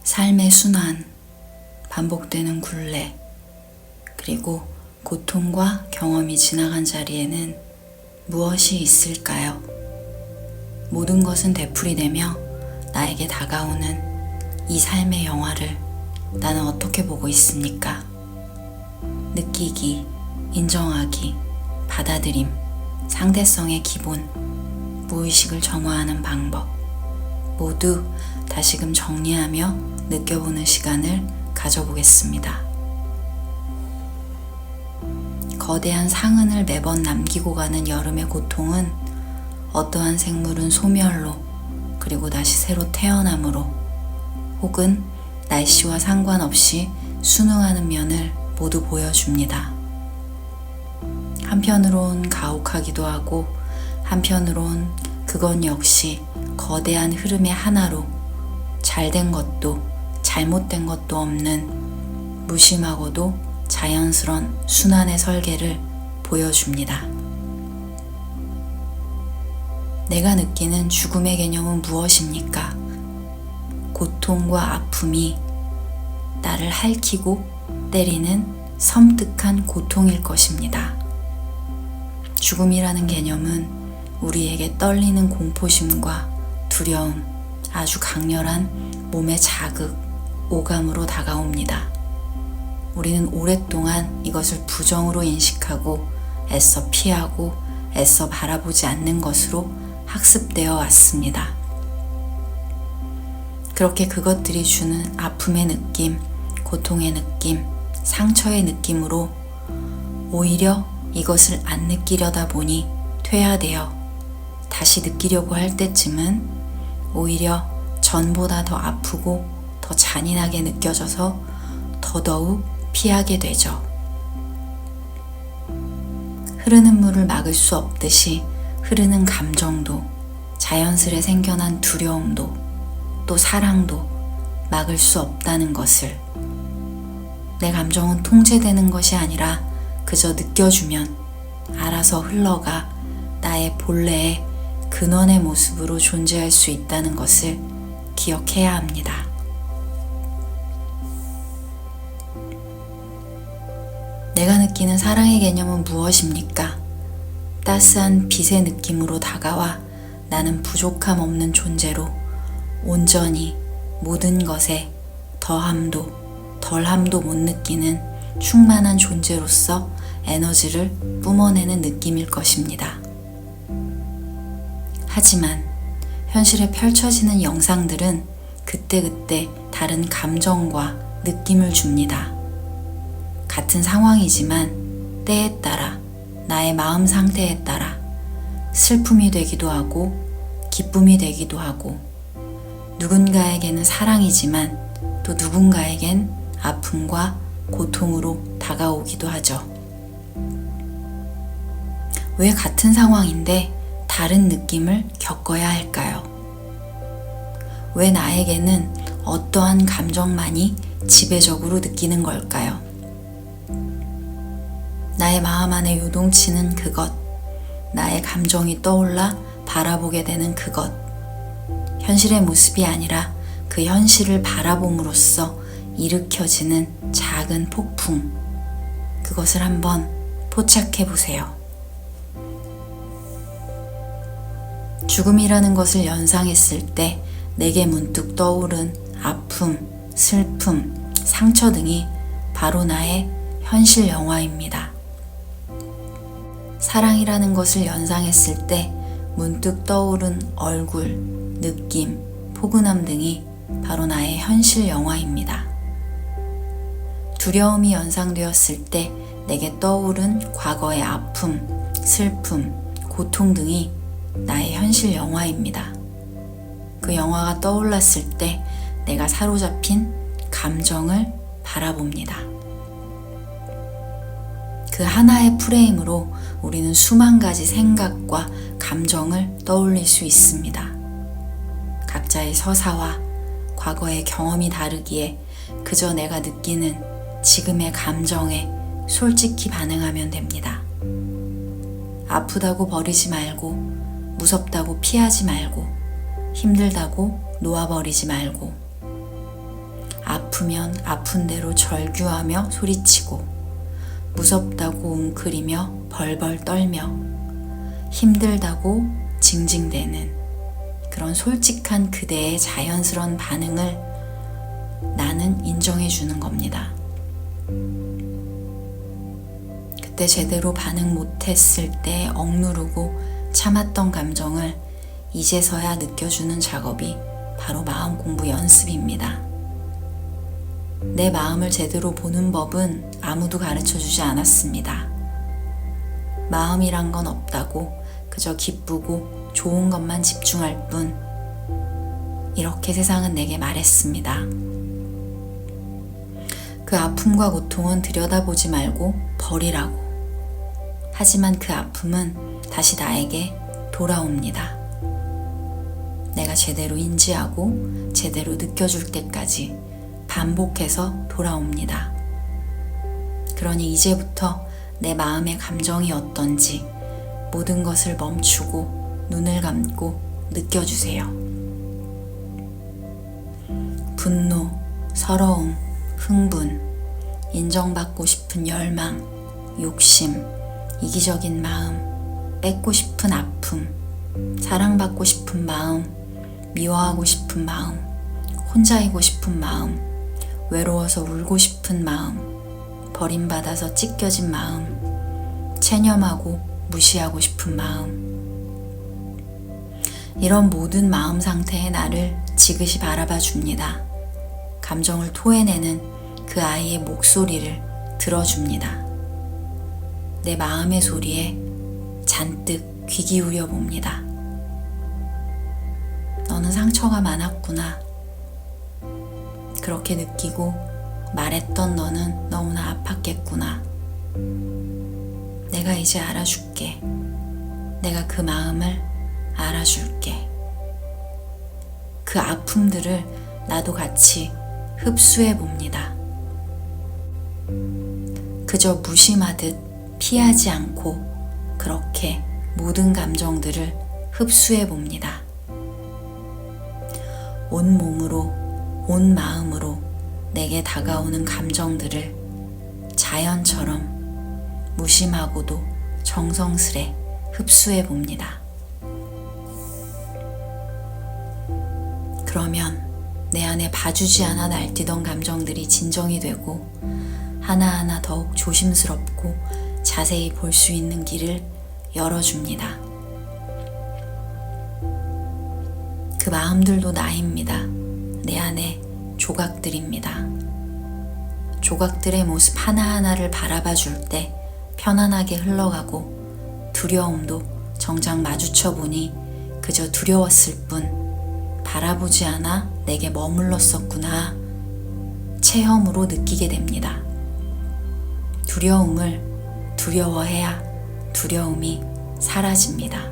삶의 순환, 반복되는 굴레, 그리고 고통과 경험이 지나간 자리에는 무엇이 있을까요? 모든 것은 되풀이되며 나에게 다가오는 이 삶의 영화를 나는 어떻게 보고 있습니까? 느끼기, 인정하기, 받아들임, 상대성의 기본, 무의식을 정화하는 방법, 모두 다시금 정리하며 느껴보는 시간을 가져보겠습니다. 거대한 상흔을 매번 남기고 가는 여름의 고통은 어떠한 생물은 소멸로, 그리고 다시 새로 태어남으로, 혹은 날씨와 상관없이 순응하는 면을 모두 보여줍니다. 한편으론 가혹하기도 하고, 한편으론 그건 역시 거대한 흐름의 하나로 잘된 것도 잘못된 것도 없는 무심하고도 자연스런 순환의 설계를 보여줍니다. 내가 느끼는 죽음의 개념은 무엇입니까? 고통과 아픔이 나를 핥히고 때리는 섬뜩한 고통일 것입니다. 죽음이라는 개념은 우리에게 떨리는 공포심과 두려움, 아주 강렬한 몸의 자극, 오감으로 다가옵니다. 우리는 오랫동안 이것을 부정으로 인식하고 애써 피하고 애써 바라보지 않는 것으로 학습되어 왔습니다. 그렇게 그것들이 주는 아픔의 느낌, 고통의 느낌, 상처의 느낌으로 오히려 이것을 안 느끼려다 보니 퇴화되어 다시 느끼려고 할 때쯤은 오히려 전보다 더 아프고 더 잔인하게 느껴져서 더더욱 피하게 되죠. 흐르는 물을 막을 수 없듯이 흐르는 감정도, 자연스레 생겨난 두려움도, 또 사랑도 막을 수 없다는 것을, 내 감정은 통제되는 것이 아니라 그저 느껴주면 알아서 흘러가 나의 본래의 근원의 모습으로 존재할 수 있다는 것을 기억해야 합니다. 내가 느끼는 사랑의 개념은 무엇입니까? 따스한 빛의 느낌으로 다가와 나는 부족함 없는 존재로 온전히 모든 것에 더함도 덜함도 못 느끼는 충만한 존재로서 에너지를 뿜어내는 느낌일 것입니다. 하지만 현실에 펼쳐지는 영상들은 그때그때 다른 감정과 느낌을 줍니다. 같은 상황이지만 때에 따라, 나의 마음 상태에 따라 슬픔이 되기도 하고 기쁨이 되기도 하고, 누군가에게는 사랑이지만 또 누군가에겐 아픔과 고통으로 다가오기도 하죠. 왜 같은 상황인데 다른 느낌을 겪어야 할까요? 왜 나에게는 어떠한 감정만이 지배적으로 느끼는 걸까요? 나의 마음 안에 요동치는 그것, 나의 감정이 떠올라 바라보게 되는 그것, 현실의 모습이 아니라 그 현실을 바라봄으로써 일으켜지는 작은 폭풍, 그것을 한번 포착해 보세요. 죽음이라는 것을 연상했을 때 내게 문득 떠오른 아픔, 슬픔, 상처 등이 바로 나의 현실 영화입니다. 사랑이라는 것을 연상했을 때 문득 떠오른 얼굴, 느낌, 포근함 등이 바로 나의 현실 영화입니다. 두려움이 연상되었을 때 내게 떠오른 과거의 아픔, 슬픔, 고통 등이 나의 현실 영화입니다. 그 영화가 떠올랐을 때 내가 사로잡힌 감정을 바라봅니다. 그 하나의 프레임으로 우리는 수만 가지 생각과 감정을 떠올릴 수 있습니다. 각자의 서사와 과거의 경험이 다르기에 그저 내가 느끼는 지금의 감정에 솔직히 반응하면 됩니다. 아프다고 버리지 말고, 무섭다고 피하지 말고, 힘들다고 놓아버리지 말고, 아프면 아픈 대로 절규하며 소리치고, 무섭다고 웅크리며 벌벌 떨며, 힘들다고 징징대는 그런 솔직한 그대의 자연스러운 반응을 나는 인정해 주는 겁니다. 그때 제대로 반응 못했을 때 억누르고 참았던 감정을 이제서야 느껴주는 작업이 바로 마음 공부 연습입니다. 내 마음을 제대로 보는 법은 아무도 가르쳐 주지 않았습니다. 마음이란 건 없다고 그저 기쁘고 좋은 것만 집중할 뿐, 이렇게 세상은 내게 말했습니다. 그 아픔과 고통은 들여다보지 말고 버리라고. 하지만 그 아픔은 다시 나에게 돌아옵니다. 내가 제대로 인지하고 제대로 느껴줄 때까지 반복해서 돌아옵니다. 그러니 이제부터 내 마음의 감정이 어떤지 모든 것을 멈추고 눈을 감고 느껴주세요. 분노, 서러움, 흥분, 인정받고 싶은 열망, 욕심, 이기적인 마음, 뺏고 싶은 아픔, 사랑받고 싶은 마음, 미워하고 싶은 마음, 혼자이고 싶은 마음, 외로워서 울고 싶은 마음, 버림받아서 찢겨진 마음, 체념하고 무시하고 싶은 마음. 이런 모든 마음 상태의 나를 지그시 바라봐 줍니다. 감정을 토해내는 그 아이의 목소리를 들어줍니다. 내 마음의 소리에 잔뜩 귀 기울여 봅니다. 너는 상처가 많았구나. 그렇게 느끼고 말했던 너는 너무나 아팠겠구나. 내가 이제 알아줄게. 내가 그 마음을 알아줄게. 그 아픔들을 나도 같이 흡수해 봅니다. 그저 무심하듯 피하지 않고 그렇게 모든 감정들을 흡수해 봅니다. 온 몸으로, 온 마음으로 내게 다가오는 감정들을 자연처럼 무심하고도 정성스레 흡수해 봅니다. 그러면 내 안에 봐주지 않아 날뛰던 감정들이 진정이 되고 하나하나 더욱 조심스럽고 자세히 볼 수 있는 길을 열어줍니다. 그 마음들도 나입니다. 내 안에 조각들입니다. 조각들의 모습 하나하나를 바라봐 줄 때 편안하게 흘러가고, 두려움도 정작 마주쳐 보니 그저 두려웠을 뿐 바라보지 않아 내게 머물렀었구나 체험으로 느끼게 됩니다. 두려움을 두려워해야 두려움이 사라집니다.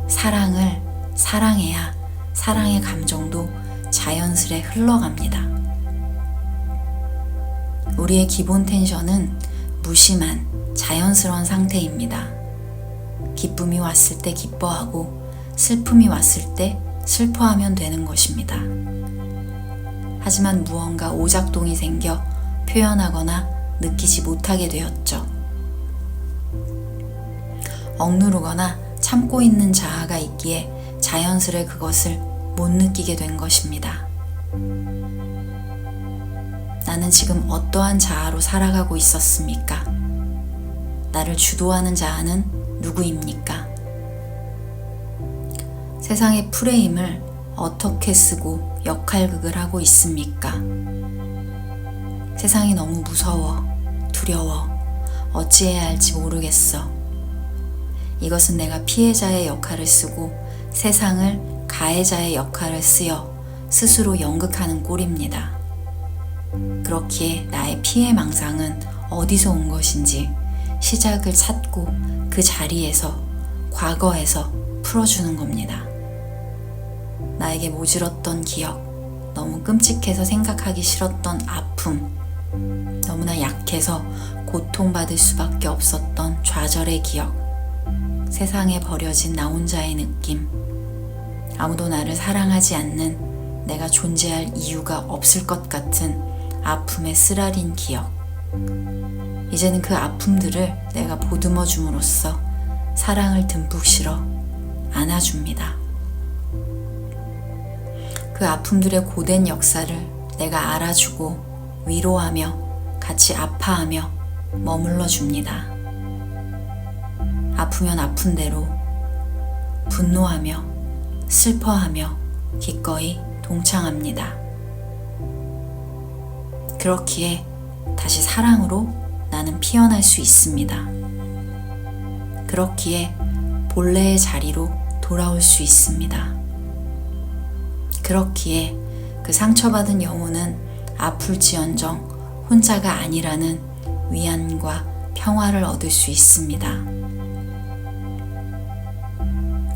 사랑을 사랑해야 사랑의 감정도 자연스레 흘러갑니다. 우리의 기본 텐션은 무심한 자연스러운 상태입니다. 기쁨이 왔을 때 기뻐하고 슬픔이 왔을 때 슬퍼하면 되는 것입니다. 하지만 무언가 오작동이 생겨 표현하거나 느끼지 못하게 되었죠. 억누르거나 참고 있는 자아가 있기에 자연스레 그것을 못 느끼게 된 것입니다. 나는 지금 어떠한 자아로 살아가고 있었습니까? 나를 주도하는 자아는 누구입니까? 세상의 프레임을 어떻게 쓰고 역할극을 하고 있습니까? 세상이 너무 무서워, 두려워, 어찌해야 할지 모르겠어. 이것은 내가 피해자의 역할을 쓰고 세상을 가해자의 역할을 쓰여 스스로 연극하는 꼴입니다. 그렇기에 나의 피해 망상은 어디서 온 것인지 시작을 찾고 그 자리에서, 과거에서 풀어주는 겁니다. 나에게 모질었던 기억, 너무 끔찍해서 생각하기 싫었던 아픔, 너무나 약해서 고통받을 수밖에 없었던 좌절의 기억, 세상에 버려진 나 혼자의 느낌, 아무도 나를 사랑하지 않는 내가 존재할 이유가 없을 것 같은 아픔에 쓰라린 기억. 이제는 그 아픔들을 내가 보듬어 줌으로써 사랑을 듬뿍 실어 안아줍니다. 그 아픔들의 고된 역사를 내가 알아주고 위로하며 같이 아파하며 머물러 줍니다. 아프면 아픈 대로 분노하며 슬퍼하며 기꺼이 동창합니다. 그렇기에 다시 사랑으로 나는 피어날 수 있습니다. 그렇기에 본래의 자리로 돌아올 수 있습니다. 그렇기에 그 상처받은 영혼은 아플지언정 혼자가 아니라는 위안과 평화를 얻을 수 있습니다.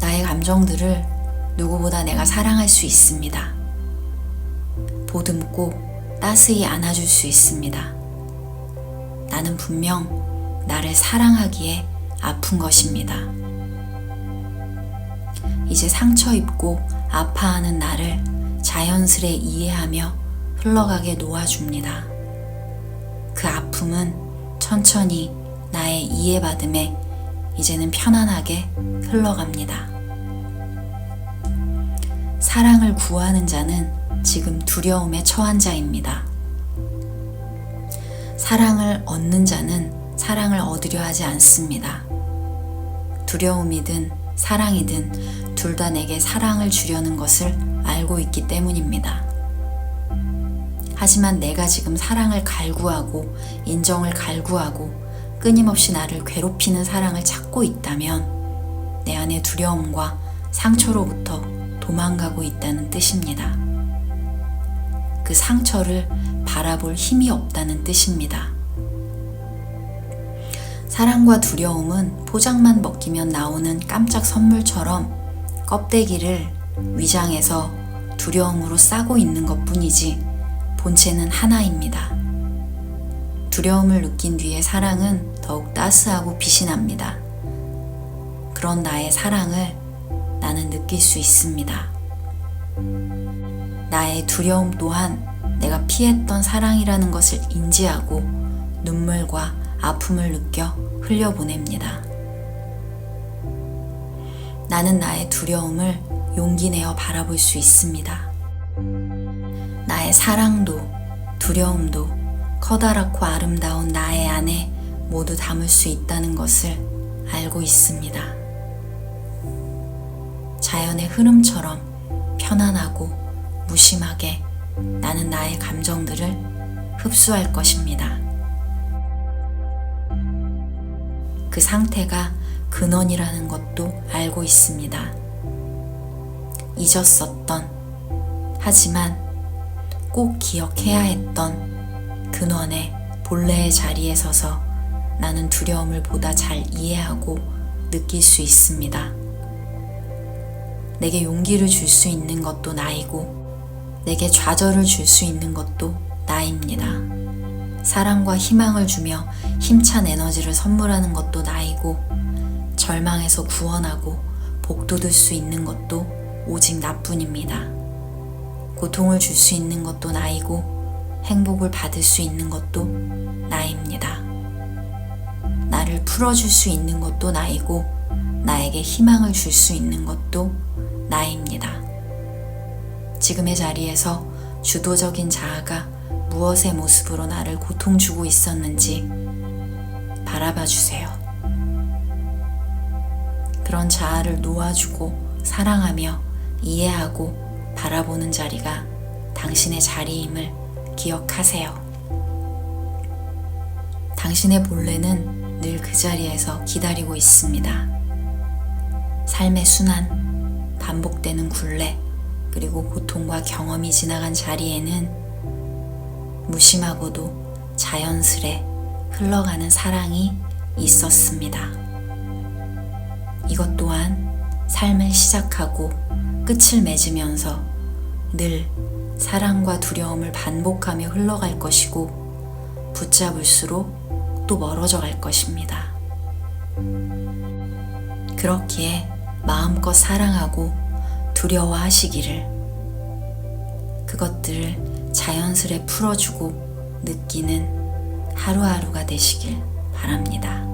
나의 감정들을 누구보다 내가 사랑할 수 있습니다. 보듬고 따스히 안아줄 수 있습니다. 나는 분명 나를 사랑하기에 아픈 것입니다. 이제 상처 입고 아파하는 나를 자연스레 이해하며 흘러가게 놓아줍니다. 그 아픔은 천천히 나의 이해받음에 이제는 편안하게 흘러갑니다. 사랑을 구하는 자는 지금 두려움에 처한 자입니다. 사랑을 얻는 자는 사랑을 얻으려 하지 않습니다. 두려움이든 사랑이든 둘 다 내게 사랑을 주려는 것을 알고 있기 때문입니다. 하지만 내가 지금 사랑을 갈구하고 인정을 갈구하고 끊임없이 나를 괴롭히는 사랑을 찾고 있다면 내 안의 두려움과 상처로부터 도망가고 있다는 뜻입니다. 그 상처를 바라볼 힘이 없다는 뜻입니다. 사랑과 두려움은 포장만 벗기면 나오는 깜짝 선물처럼 껍데기를 위장해서 두려움으로 싸고 있는 것뿐이지 본체는 하나입니다. 두려움을 느낀 뒤에 사랑은 더욱 따스하고 빛이 납니다. 그런 나의 사랑을 나는 느낄 수 있습니다. 나의 두려움 또한 내가 피했던 사랑이라는 것을 인지하고 눈물과 아픔을 느껴 흘려보냅니다. 나는 나의 두려움을 용기 내어 바라볼 수 있습니다. 나의 사랑도 두려움도 커다랗고 아름다운 나의 안에 모두 담을 수 있다는 것을 알고 있습니다. 자연의 흐름처럼 편안하고 무심하게 나는 나의 감정들을 흡수할 것입니다. 그 상태가 근원이라는 것도 알고 있습니다. 잊었었던, 하지만 꼭 기억해야 했던 근원의 본래의 자리에 서서 나는 두려움을 보다 잘 이해하고 느낄 수 있습니다. 내게 용기를 줄 수 있는 것도 나이고 내게 좌절을 줄 수 있는 것도 나입니다. 사랑과 희망을 주며 힘찬 에너지를 선물하는 것도 나이고 절망에서 구원하고 복돋을 수 있는 것도 오직 나뿐입니다. 고통을 줄 수 있는 것도 나이고 행복을 받을 수 있는 것도 나입니다. 나를 풀어줄 수 있는 것도 나이고 나에게 희망을 줄 수 있는 것도 나입니다. 지금의 자리에서 주도적인 자아가 무엇의 모습으로 나를 고통 주고 있었는지 바라봐 주세요. 그런 자아를 놓아주고 사랑하며 이해하고 바라보는 자리가 당신의 자리임을 기억하세요. 당신의 본래는 늘 그 자리에서 기다리고 있습니다. 삶의 순환, 반복되는 굴레, 그리고 고통과 경험이 지나간 자리에는 무심하고도 자연스레 흘러가는 사랑이 있었습니다. 이것 또한 삶을 시작하고 끝을 맺으면서 늘 사랑과 두려움을 반복하며 흘러갈 것이고 붙잡을수록 또 멀어져 갈 것입니다. 그렇기에 마음껏 사랑하고 두려워하시기를, 그것들을 자연스레 풀어주고 느끼는 하루하루가 되시길 바랍니다.